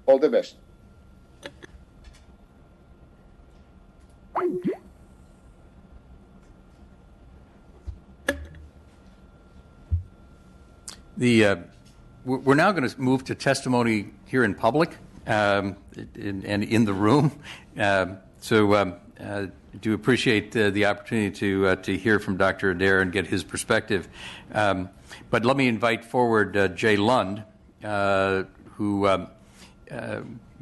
All the best. We're now going to move to testimony here in public and in the room. I do appreciate the opportunity to hear from Dr. Adair and get his perspective. But let me invite forward Jay Lund, who will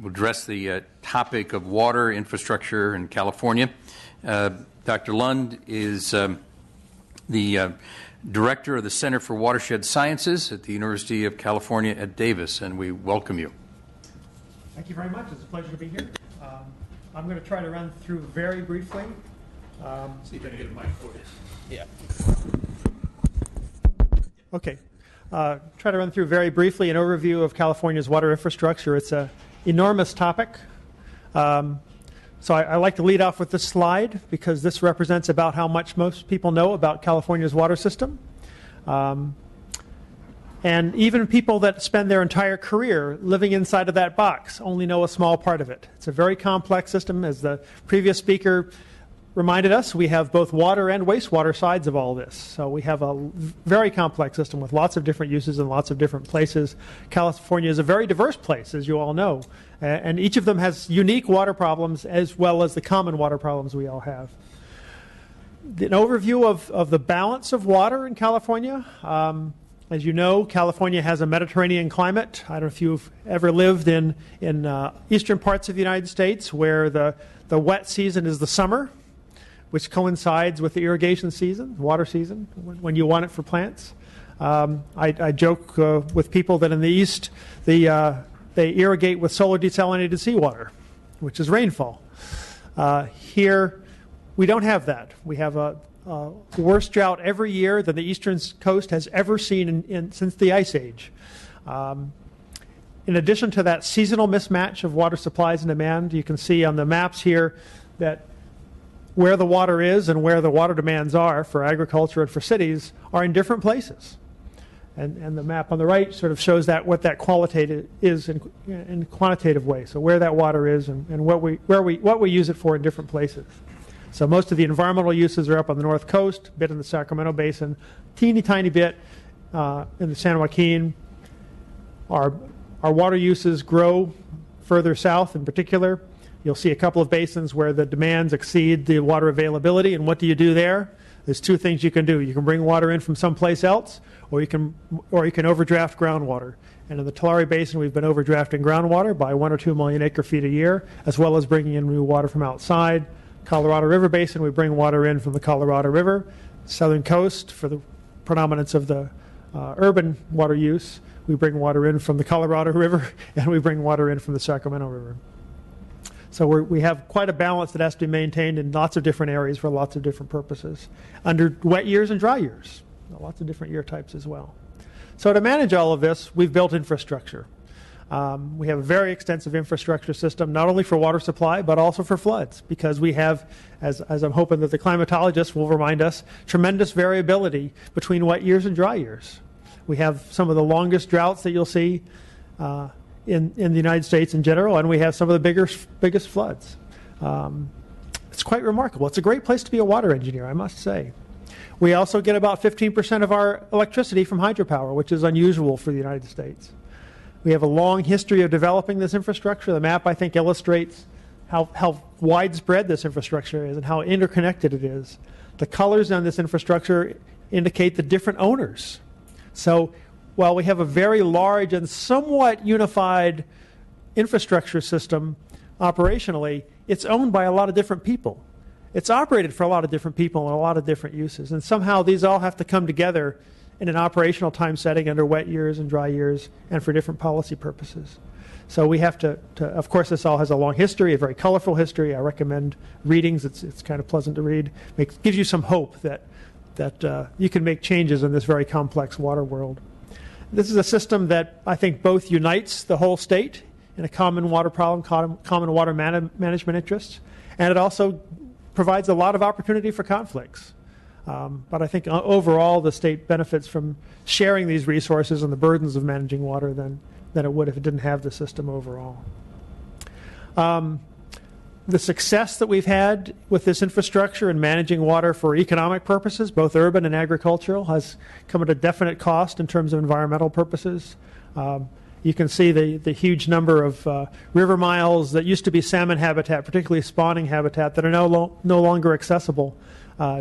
address the topic of water infrastructure in California. Dr. Lund is the Director of the Center for Watershed Sciences at the University of California at Davis, and we welcome you. Thank you very much. It's a pleasure to be here. I'm going to try to run through very briefly. See if I can get a mic for you. Yeah. Okay. Try to run through very briefly an overview of California's water infrastructure. It's an enormous topic. So I like to lead off with this slide because this represents about how much most people know about California's water system. And even people that spend their entire career living inside of that box only know a small part of it. It's a very complex system. As the previous speaker reminded us, we have both water and wastewater sides of all this. So we have a very complex system with lots of different uses in lots of different places. California is a very diverse place, as you all know. And each of them has unique water problems as well as the common water problems we all have. An overview of the balance of water in California. As you know, California has a Mediterranean climate. I don't know if you've ever lived in eastern parts of the United States where the wet season is the summer, which coincides with the irrigation season, water season, when you want it for plants. I joke with people that in the East, they irrigate with solar desalinated seawater, which is rainfall. Here, we don't have that. We have a worse drought every year than the eastern coast has ever seen since the Ice Age. In addition to that seasonal mismatch of water supplies and demand, you can see on the maps here that where the water is and where the water demands are for agriculture and for cities are in different places. And the map on the right sort of shows that what that qualitative is in a quantitative way. So where that water is and what we use it for in different places. So most of the environmental uses are up on the north coast, a bit in the Sacramento Basin, teeny tiny bit in the San Joaquin. Our water uses grow further south in particular. You'll see a couple of basins where the demands exceed the water availability. And what do you do there? There's two things you can do. You can bring water in from someplace else, or you can overdraft groundwater. And in the Tulare Basin, we've been overdrafting groundwater by 1 or 2 million acre-feet a year, as well as bringing in new water from outside. Colorado River Basin, we bring water in from the Colorado River. Southern coast, for the predominance of the urban water use, we bring water in from the Colorado River, and we bring water in from the Sacramento River. So we have quite a balance that has to be maintained in lots of different areas for lots of different purposes. Under wet years and dry years, lots of different year types as well. So to manage all of this, we've built infrastructure. We have a very extensive infrastructure system, not only for water supply, but also for floods, because we have, as I'm hoping that the climatologists will remind us, tremendous variability between wet years and dry years. We have some of the longest droughts that you'll see in the United States in general, and we have some of the biggest floods. It's quite remarkable. It's a great place to be a water engineer, I must say. We also get about 15% of our electricity from hydropower, which is unusual for the United States. We have a long history of developing this infrastructure. The map, I think, illustrates how widespread this infrastructure is and how interconnected it is. The colors on this infrastructure indicate the different owners. So while we have a very large and somewhat unified infrastructure system operationally, it's owned by a lot of different people. It's operated for a lot of different people and a lot of different uses. And somehow these all have to come together in an operational time setting under wet years and dry years and for different policy purposes. So we have to of course, this all has a long history, a very colorful history. I recommend readings. It's kind of pleasant to read. Gives you some hope that you can make changes in this very complex water world. This is a system that I think both unites the whole state in a common water problem, common water management interests, and it also provides a lot of opportunity for conflicts. But I think overall the state benefits from sharing these resources and the burdens of managing water than than it would if it didn't have the system overall. The success that we've had with this infrastructure and managing water for economic purposes, both urban and agricultural, has come at a definite cost in terms of environmental purposes. You can see the huge number of river miles that used to be salmon habitat, particularly spawning habitat, that are no longer accessible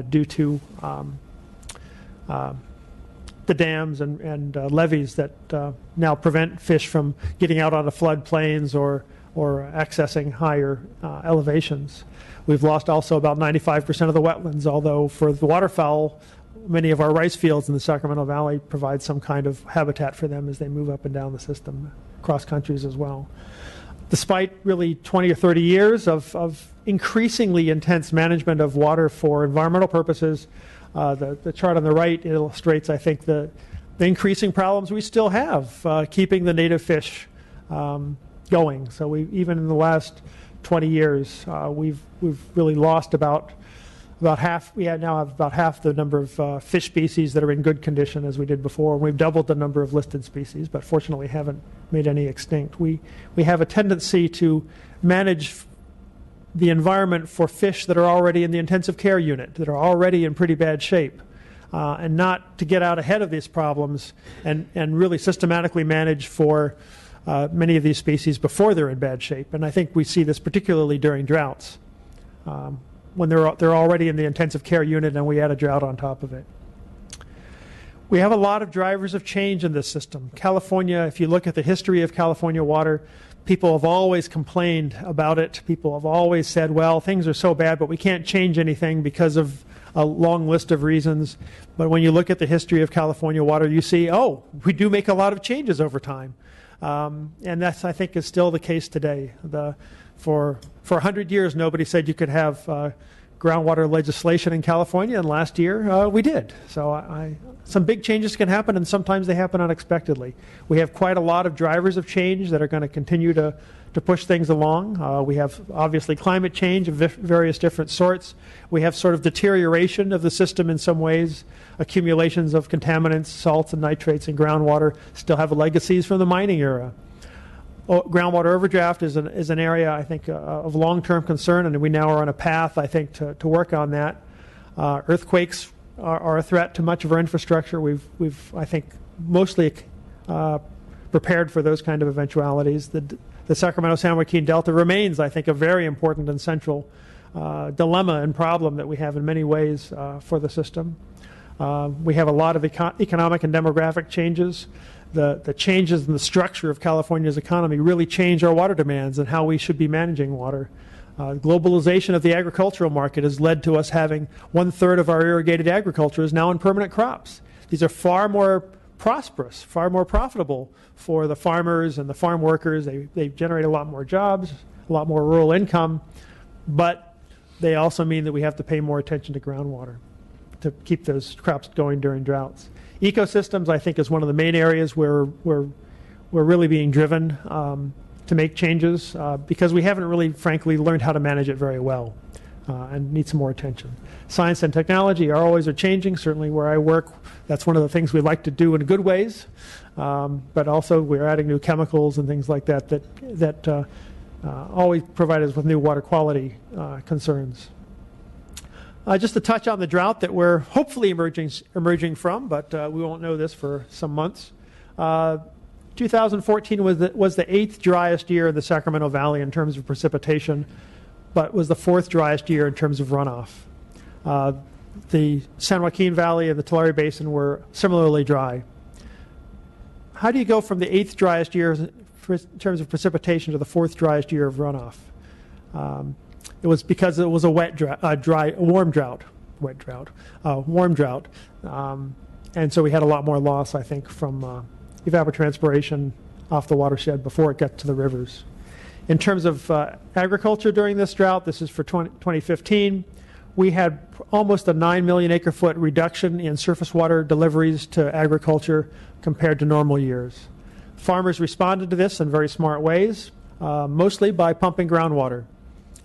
due to the dams and levees that now prevent fish from getting out onto floodplains or accessing higher elevations. We've lost also about 95% of the wetlands, although for the waterfowl, many of our rice fields in the Sacramento Valley provide some kind of habitat for them as they move up and down the system, cross countries as well. Despite really 20 or 30 years of increasingly intense management of water for environmental purposes, the chart on the right illustrates, I think, the increasing problems we still have keeping the native fish going. So even in the last 20 years, we've really lost about half. We now have about half the number of fish species that are in good condition as we did before. We've doubled the number of listed species, but fortunately haven't made any extinct. We have a tendency to manage the environment for fish that are already in the intensive care unit, that are already in pretty bad shape, and not to get out ahead of these problems and really systematically manage for many of these species before they're in bad shape. And I think we see this particularly during droughts, when they're already in the intensive care unit and we add a drought on top of it. We have a lot of drivers of change in this system. California, if you look at the history of California water, people have always complained about it. People have always said, well, things are so bad, but we can't change anything because of a long list of reasons. But when you look at the history of California water, you see, oh, we do make a lot of changes over time. And that's, I think, is still the case today. For 100 years, nobody said you could have groundwater legislation in California, and last year we did. So some big changes can happen, and sometimes they happen unexpectedly. We have quite a lot of drivers of change that are going to continue to push things along. We have, obviously, climate change of various different sorts. We have sort of deterioration of the system in some ways. Accumulations of contaminants, salts and nitrates in groundwater still have legacies from the mining era. Groundwater overdraft is an area, I think, of long-term concern, and we now are on a path, I think, to work on that. Earthquakes are a threat to much of our infrastructure. We've I think, mostly prepared for those kind of eventualities. The Sacramento-San Joaquin Delta remains, I think, a very important and central dilemma and problem that we have in many ways for the system. We have a lot of economic and demographic changes. The changes in the structure of California's economy really change our water demands and how we should be managing water. Globalization of the agricultural market has led to us having 1/3 of our irrigated agriculture is now in permanent crops. These are far more prosperous, far more profitable for the farmers and the farm workers. They generate a lot more jobs, a lot more rural income, but they also mean that we have to pay more attention to groundwater to keep those crops going during droughts. Ecosystems, I think, is one of the main areas where we're really being driven to make changes because we haven't really, frankly, learned how to manage it very well and need some more attention. Science and technology are changing. Certainly where I work, that's one of the things we like to do in good ways, but also we're adding new chemicals and things like that always provide us with new water quality concerns. Just to touch on the drought that we're hopefully emerging from, but we won't know this for some months. 2014 was the 8th driest year in the Sacramento Valley in terms of precipitation, but was the 4th driest year in terms of runoff. The San Joaquin Valley and the Tulare Basin were similarly dry. How do you go from the 8th driest year in terms of precipitation to the 4th driest year of runoff? It was because it was a warm drought, and so we had a lot more loss, I think, from evapotranspiration off the watershed before it got to the rivers. In terms of agriculture during this drought, this is for 2015, we had almost a 9 million acre-foot reduction in surface water deliveries to agriculture compared to normal years. Farmers responded to this in very smart ways, mostly by pumping groundwater.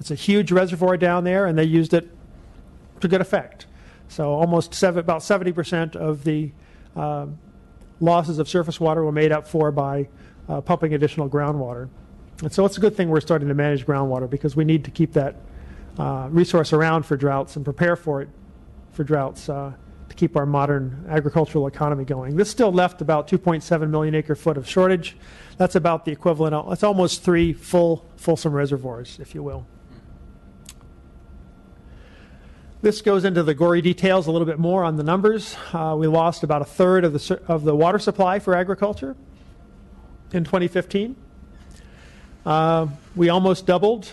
It's a huge reservoir down there, and they used it to good effect. So about 70% of the losses of surface water were made up for by pumping additional groundwater. And so it's a good thing we're starting to manage groundwater, because we need to keep that resource around for droughts and prepare for it for droughts to keep our modern agricultural economy going. This still left about 2.7 million acre foot of shortage. That's about the equivalent of, it's almost 3 fulsome reservoirs, if you will. This goes into the gory details a little bit more on the numbers. We lost about a third of the water supply for agriculture in 2015. We almost doubled,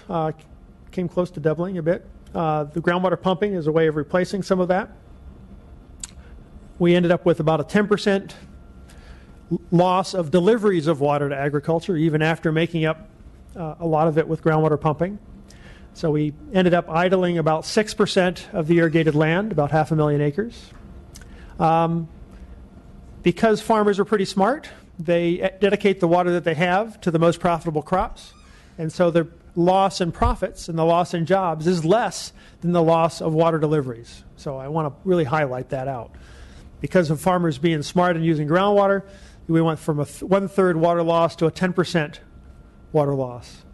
came close to doubling a bit. The groundwater pumping is a way of replacing some of that. We ended up with about a 10% loss of deliveries of water to agriculture, even after making up a lot of it with groundwater pumping. So we ended up idling about 6% of the irrigated land, about 500,000 acres. Because farmers are pretty smart, they dedicate the water that they have to the most profitable crops. And so the loss in profits and the loss in jobs is less than the loss of water deliveries. So I want to really highlight that out. Because of farmers being smart and using groundwater, we went from a 1/3 water loss to a 10% water loss.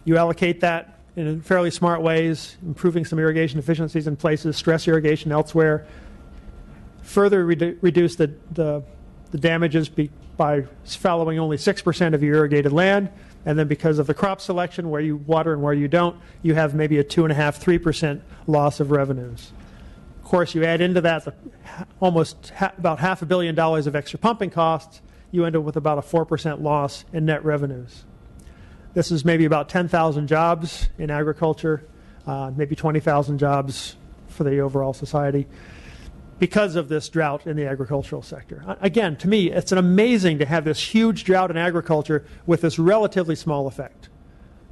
You allocate that in fairly smart ways, improving some irrigation efficiencies in places, stress irrigation elsewhere, further reduce the damages by fallowing only 6% of your irrigated land, and then because of the crop selection, where you water and where you don't, you have maybe a 2.5%, 3% loss of revenues. Of course, you add into that about $500 million of extra pumping costs, you end up with about a 4% loss in net revenues. This is maybe about 10,000 jobs in agriculture, maybe 20,000 jobs for the overall society, because of this drought in the agricultural sector. Again, to me, it's amazing to have this huge drought in agriculture with this relatively small effect.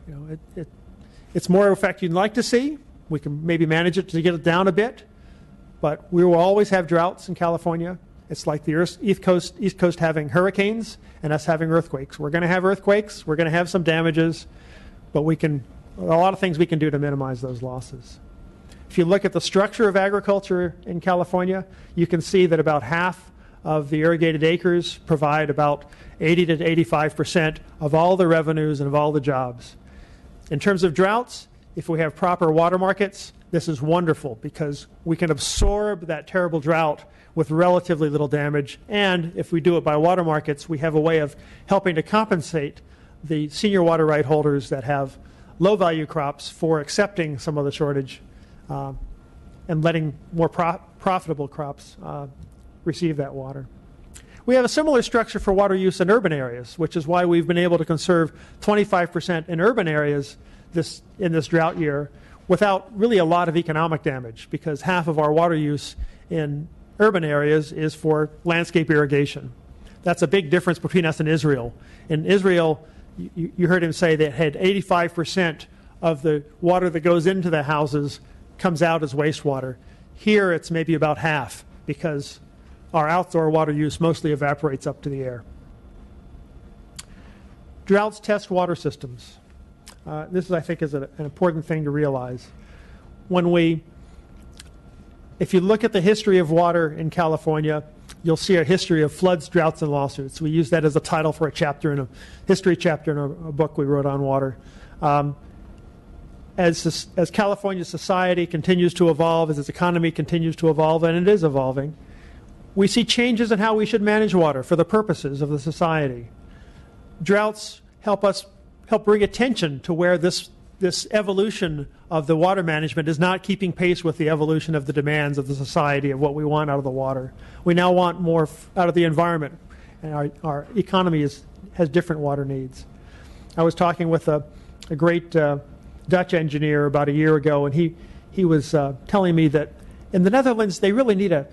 You know, it's more effect you'd like to see. We can maybe manage it to get it down a bit, but we will always have droughts in California. It's like the East Coast having hurricanes and us having earthquakes. We're going to have earthquakes. We're going to have some damages, but a lot of things we can do to minimize those losses. If you look at the structure of agriculture in California, you can see that about half of the irrigated acres provide about 80 to 85% of all the revenues and of all the jobs. In terms of droughts, if we have proper water markets, this is wonderful, because we can absorb that terrible drought with relatively little damage. And if we do it by water markets, we have a way of helping to compensate the senior water right holders that have low value crops for accepting some of the shortage and letting more profitable crops receive that water. We have a similar structure for water use in urban areas, which is why we've been able to conserve 25% in urban areas in this drought year without really a lot of economic damage, because half of our water use in urban areas is for landscape irrigation. That's a big difference between us and Israel. In Israel, you heard him say that had 85% of the water that goes into the houses comes out as wastewater. Here it's maybe about half, because our outdoor water use mostly evaporates up to the air. Droughts test water systems. This, I think, is an important thing to realize. If you look at the history of water in California, you'll see a history of floods, droughts, and lawsuits. We use that as a title for a chapter in a history chapter in a book we wrote on water. As California society continues to evolve, as its economy continues to evolve, and it is evolving, we see changes in how we should manage water for the purposes of the society. Droughts help bring attention to where this evolution of the water management is not keeping pace with the evolution of the demands of the society of what we want out of the water. We now want more out of the environment, and our economy has different water needs. I was talking with a great Dutch engineer about a year ago, and he was telling me that in the Netherlands they really need a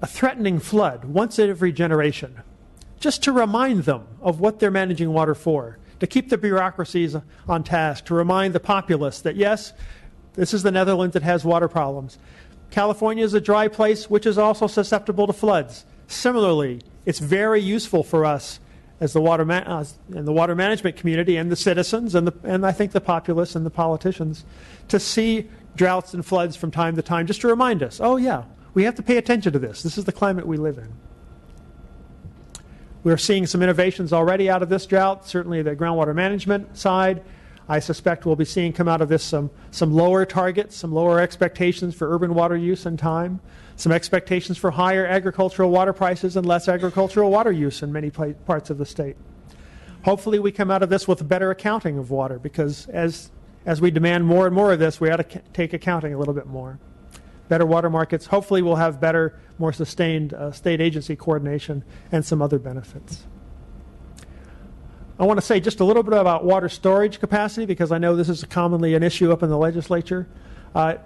threatening flood once every generation, just to remind them of what they're managing water for, to keep the bureaucracies on task, to remind the populace that, yes, this is the Netherlands that has water problems. California is a dry place which is also susceptible to floods. Similarly, it's very useful for us as the water and the water management community and the citizens and I think the populace and the politicians to see droughts and floods from time to time, just to remind us, oh yeah, we have to pay attention to this. This is the climate we live in. We're seeing some innovations already out of this drought, certainly the groundwater management side. I suspect we'll be seeing come out of this some lower targets, some lower expectations for urban water use in time, some expectations for higher agricultural water prices and less agricultural water use in many parts of the state. Hopefully we come out of this with a better accounting of water, because as we demand more and more of this, we ought to take accounting a little bit more. Better water markets. Hopefully we'll have better, more sustained state agency coordination and some other benefits. I want to say just a little bit about water storage capacity, because I know this is commonly an issue up in the legislature.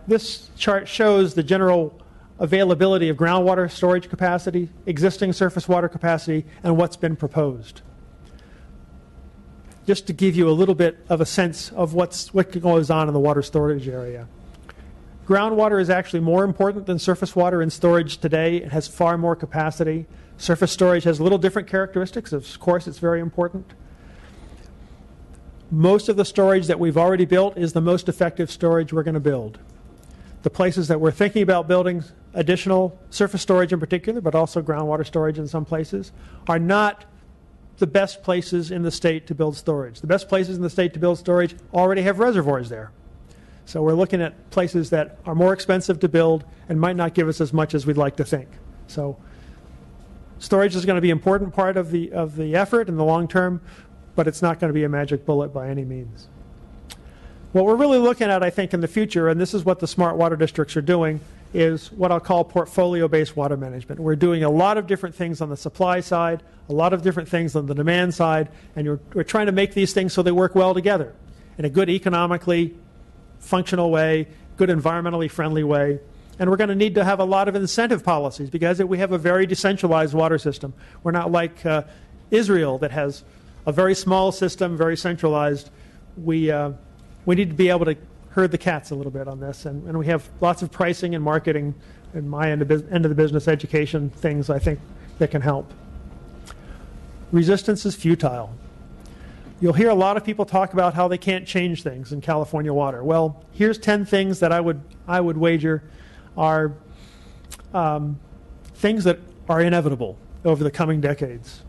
This chart shows the general availability of groundwater storage capacity, existing surface water capacity, and what's been proposed. Just to give you a little bit of a sense of what goes on in the water storage area. Groundwater is actually more important than surface water in storage today. It has far more capacity. Surface storage has a little different characteristics. Of course, it's very important. Most of the storage that we've already built is the most effective storage we're going to build. The places that we're thinking about building additional surface storage in particular, but also groundwater storage in some places, are not the best places in the state to build storage. The best places in the state to build storage already have reservoirs there. So we're looking at places that are more expensive to build and might not give us as much as we'd like to think. So storage is going to be an important part of the effort in the long term, but it's not going to be a magic bullet by any means. What we're really looking at, I think, in the future, and this is what the smart water districts are doing, is what I'll call portfolio-based water management. We're doing a lot of different things on the supply side, a lot of different things on the demand side, and we're trying to make these things so they work well together in a good economically functional way, good environmentally friendly way. And we're going to need to have a lot of incentive policies, because we have a very decentralized water system. We're not like Israel that has a very small system, very centralized. We need to be able to herd the cats a little bit on this, and we have lots of pricing and marketing and my end of the business education things I think that can help. Resistance is futile. You'll hear a lot of people talk about how they can't change things in California water. Well, here's 10 things that I would wager are things that are inevitable over the coming decades.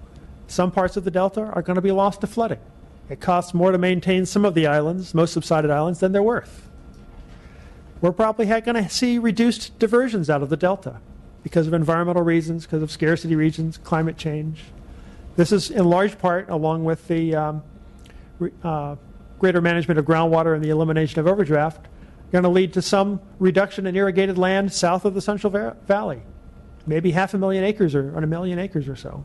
Some parts of the Delta are going to be lost to flooding. It costs more to maintain some of the islands, most subsided islands, than they're worth. We're probably going to see reduced diversions out of the Delta because of environmental reasons, because of scarcity regions, climate change. This is in large part, along with the greater management of groundwater and the elimination of overdraft, going to lead to some reduction in irrigated land south of the Central Valley, maybe 500,000 acres or 1 million acres or so.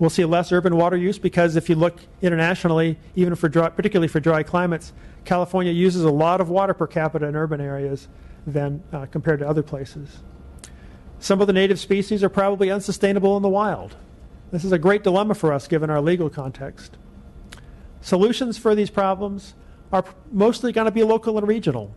We'll see less urban water use because if you look internationally, even for particularly for dry climates, California uses a lot of water per capita in urban areas than compared to other places. Some of the native species are probably unsustainable in the wild. This is a great dilemma for us given our legal context. Solutions for these problems are mostly going to be local and regional.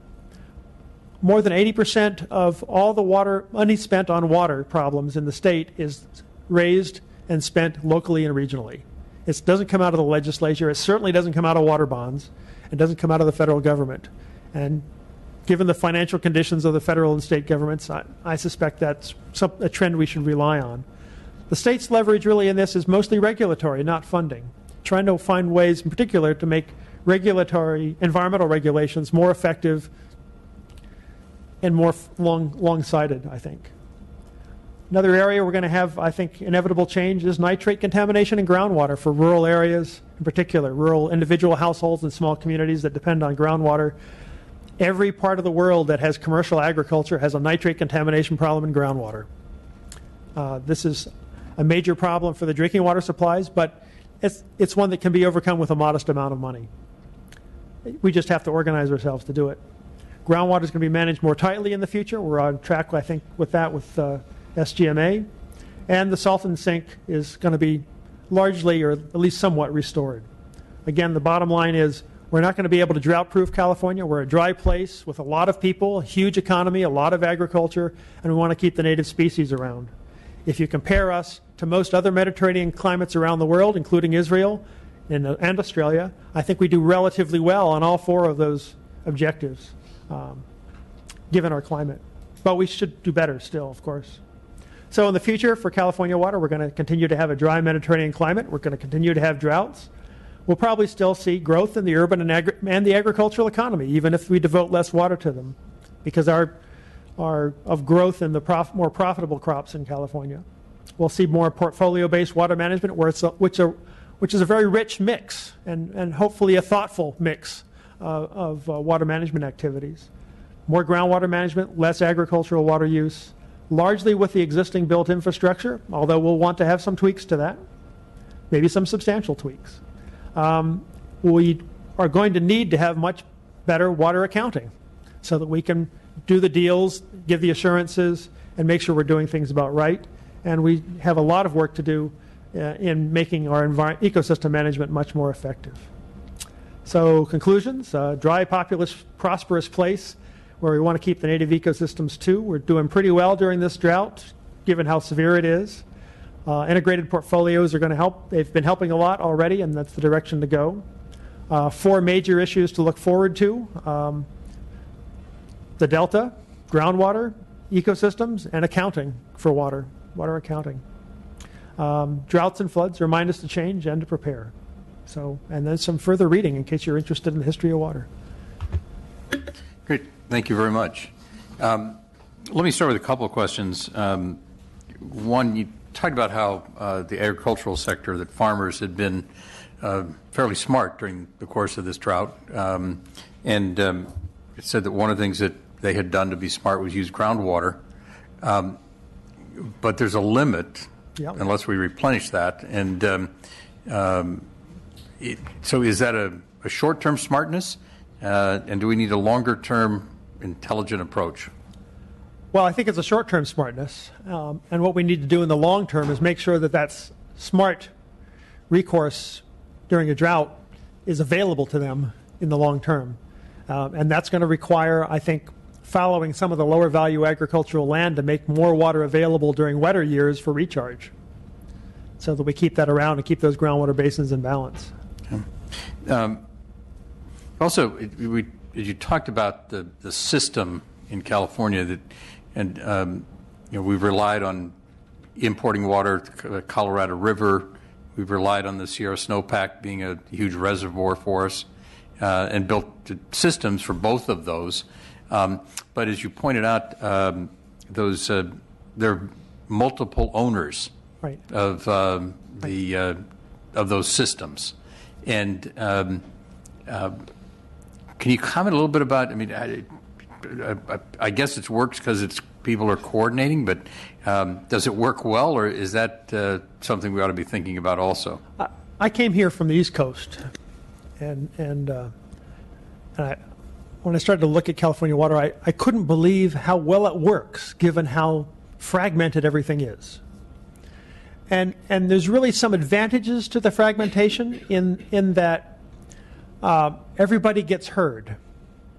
More than 80% of all the money spent on water problems in the state is raised and spent locally and regionally. It doesn't come out of the legislature. It certainly doesn't come out of water bonds. It doesn't come out of the federal government. And given the financial conditions of the federal and state governments, I suspect that's a trend we should rely on. The state's leverage really in this is mostly regulatory, not funding. Trying to find ways in particular to make regulatory, environmental regulations more effective and more long-sighted, I think. Another area we're going to have, I think, inevitable change is nitrate contamination in groundwater for rural areas, in particular, rural individual households and small communities that depend on groundwater. Every part of the world that has commercial agriculture has a nitrate contamination problem in groundwater. This is a major problem for the drinking water supplies, but it's one that can be overcome with a modest amount of money. We just have to organize ourselves to do it. Groundwater is going to be managed more tightly in the future. We're on track, I think, with that with SGMA. And the salt and sink is going to be largely, or at least somewhat, restored. Again, the bottom line is we're not going to be able to drought-proof California. We're a dry place with a lot of people, a huge economy, a lot of agriculture, and we want to keep the native species around. If you compare us to most other Mediterranean climates around the world, including Israel and Australia, I think we do relatively well on all four of those objectives, given our climate. But we should do better still, of course. So in the future for California water, we're going to continue to have a dry Mediterranean climate. We're going to continue to have droughts. We'll probably still see growth in the urban and the agricultural economy, even if we devote less water to them, because of growth in the more profitable crops in California. We'll see more portfolio-based water management, which is a very rich mix and hopefully a thoughtful mix of water management activities. More groundwater management, less agricultural water use, largely with the existing built infrastructure, although we'll want to have some tweaks to that, maybe some substantial tweaks. We are going to need to have much better water accounting so that we can do the deals, give the assurances, and make sure we're doing things about right. And we have a lot of work to do in making our ecosystem management much more effective. So conclusions, dry, populous, prosperous place where we want to keep the native ecosystems too. We're doing pretty well during this drought, given how severe it is. Integrated portfolios are going to help. They've been helping a lot already, and that's the direction to go. 4 major issues to look forward to. The delta, groundwater, ecosystems, and accounting for water accounting. Droughts and floods remind us to change and to prepare. And then some further reading in case you're interested in the history of water. Great. Thank you very much. Let me start with a couple of questions. One, you talked about how the agricultural sector, that farmers had been fairly smart during the course of this drought. And it said that one of the things that they had done to be smart was use groundwater. But there's a limit unless we replenish that. And so is that a short-term smartness? And do we need a longer-term intelligent approach? Well, I think it's a short-term smartness. And what we need to do in the long term is make sure that that's smart recourse during a drought is available to them in the long term. And that's going to require, I think, following some of the lower value agricultural land to make more water available during wetter years for recharge so that we keep that around and keep those groundwater basins in balance. Okay. Also, you talked about the system in California we've relied on importing water, the Colorado River. We've relied on the Sierra Snowpack being a huge reservoir for us, and built systems for both of those. But as you pointed out, there are multiple owners of those systems, and can you comment a little bit about? I mean, I guess it works because people are coordinating, but does it work well, or is that something we ought to be thinking about also? I came here from the East Coast, and when I started to look at California water, I couldn't believe how well it works, given how fragmented everything is. And there's really some advantages to the fragmentation in that everybody gets heard.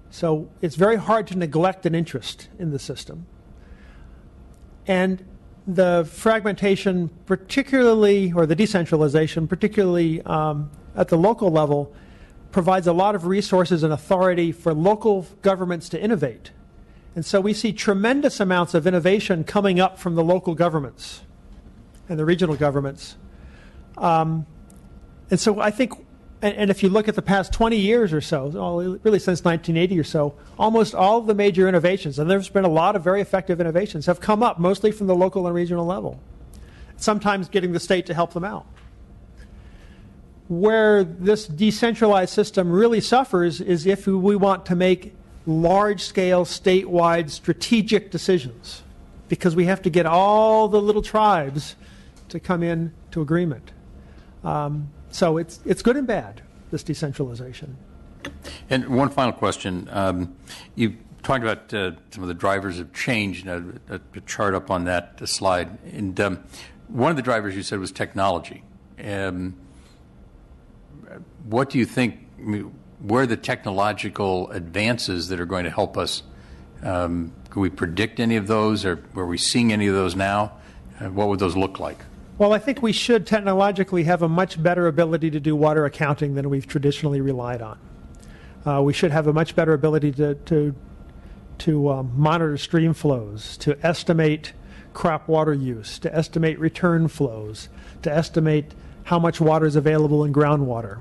So it's very hard to neglect an interest in the system. And the fragmentation, particularly, or the decentralization, particularly at the local level, provides a lot of resources and authority for local governments to innovate. And so we see tremendous amounts of innovation coming up from the local governments and the regional governments. And so I think, and if you look at the past 20 years or so, really since 1980 or so, almost all of the major innovations, and there's been a lot of very effective innovations, have come up mostly from the local and regional level, sometimes getting the state to help them out. Where this decentralized system really suffers is if we want to make large-scale, statewide, strategic decisions, because we have to get all the little tribes to come in to agreement. So it's good and bad, this decentralization. And one final question. You talked about some of the drivers of change, a chart up on that slide. And one of the drivers you said was technology. What do you think, where are the technological advances that are going to help us? Can we predict any of those, or are we seeing any of those now? What would those look like? Well, I think we should technologically have a much better ability to do water accounting than we've traditionally relied on. We should have a much better ability to monitor stream flows, to estimate crop water use, to estimate return flows, to estimate how much water is available in groundwater.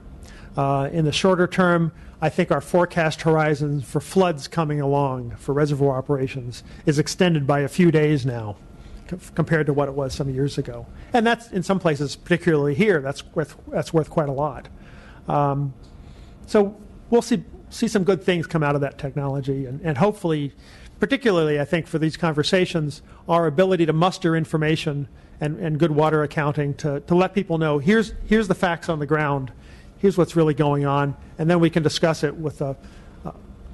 In the shorter term, I think our forecast horizon for floods coming along for reservoir operations is extended by a few days now compared to what it was some years ago. And that's, in some places, particularly here, that's worth quite a lot. So we'll see some good things come out of that technology, and hopefully, particularly, I think, for these conversations, our ability to muster information and good water accounting to let people know, here's the facts on the ground, here's what's really going on, and then we can discuss it with a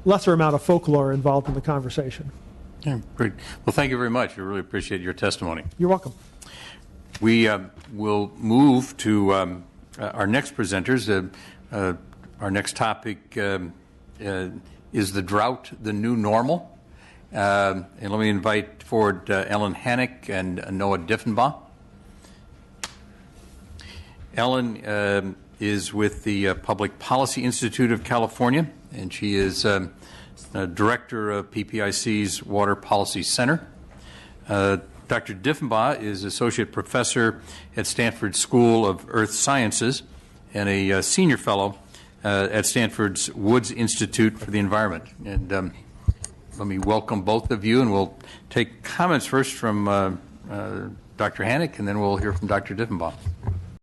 lesser amount of folklore involved in the conversation. Yeah, great. Well, thank you very much. I really appreciate your testimony. You're welcome. We will move to our next presenters. Our next topic is the drought, the new normal. And let me invite forward Ellen Hannick and Noah Diffenbaugh. Ellen is with the Public Policy Institute of California, and she is director of PPIC's Water Policy Center. Dr. Diffenbaugh is associate professor at Stanford School of Earth Sciences and a senior fellow at Stanford's Woods Institute for the Environment. And let me welcome both of you, and we'll take comments first from Dr. Hannick, and then we'll hear from Dr. Diffenbaugh.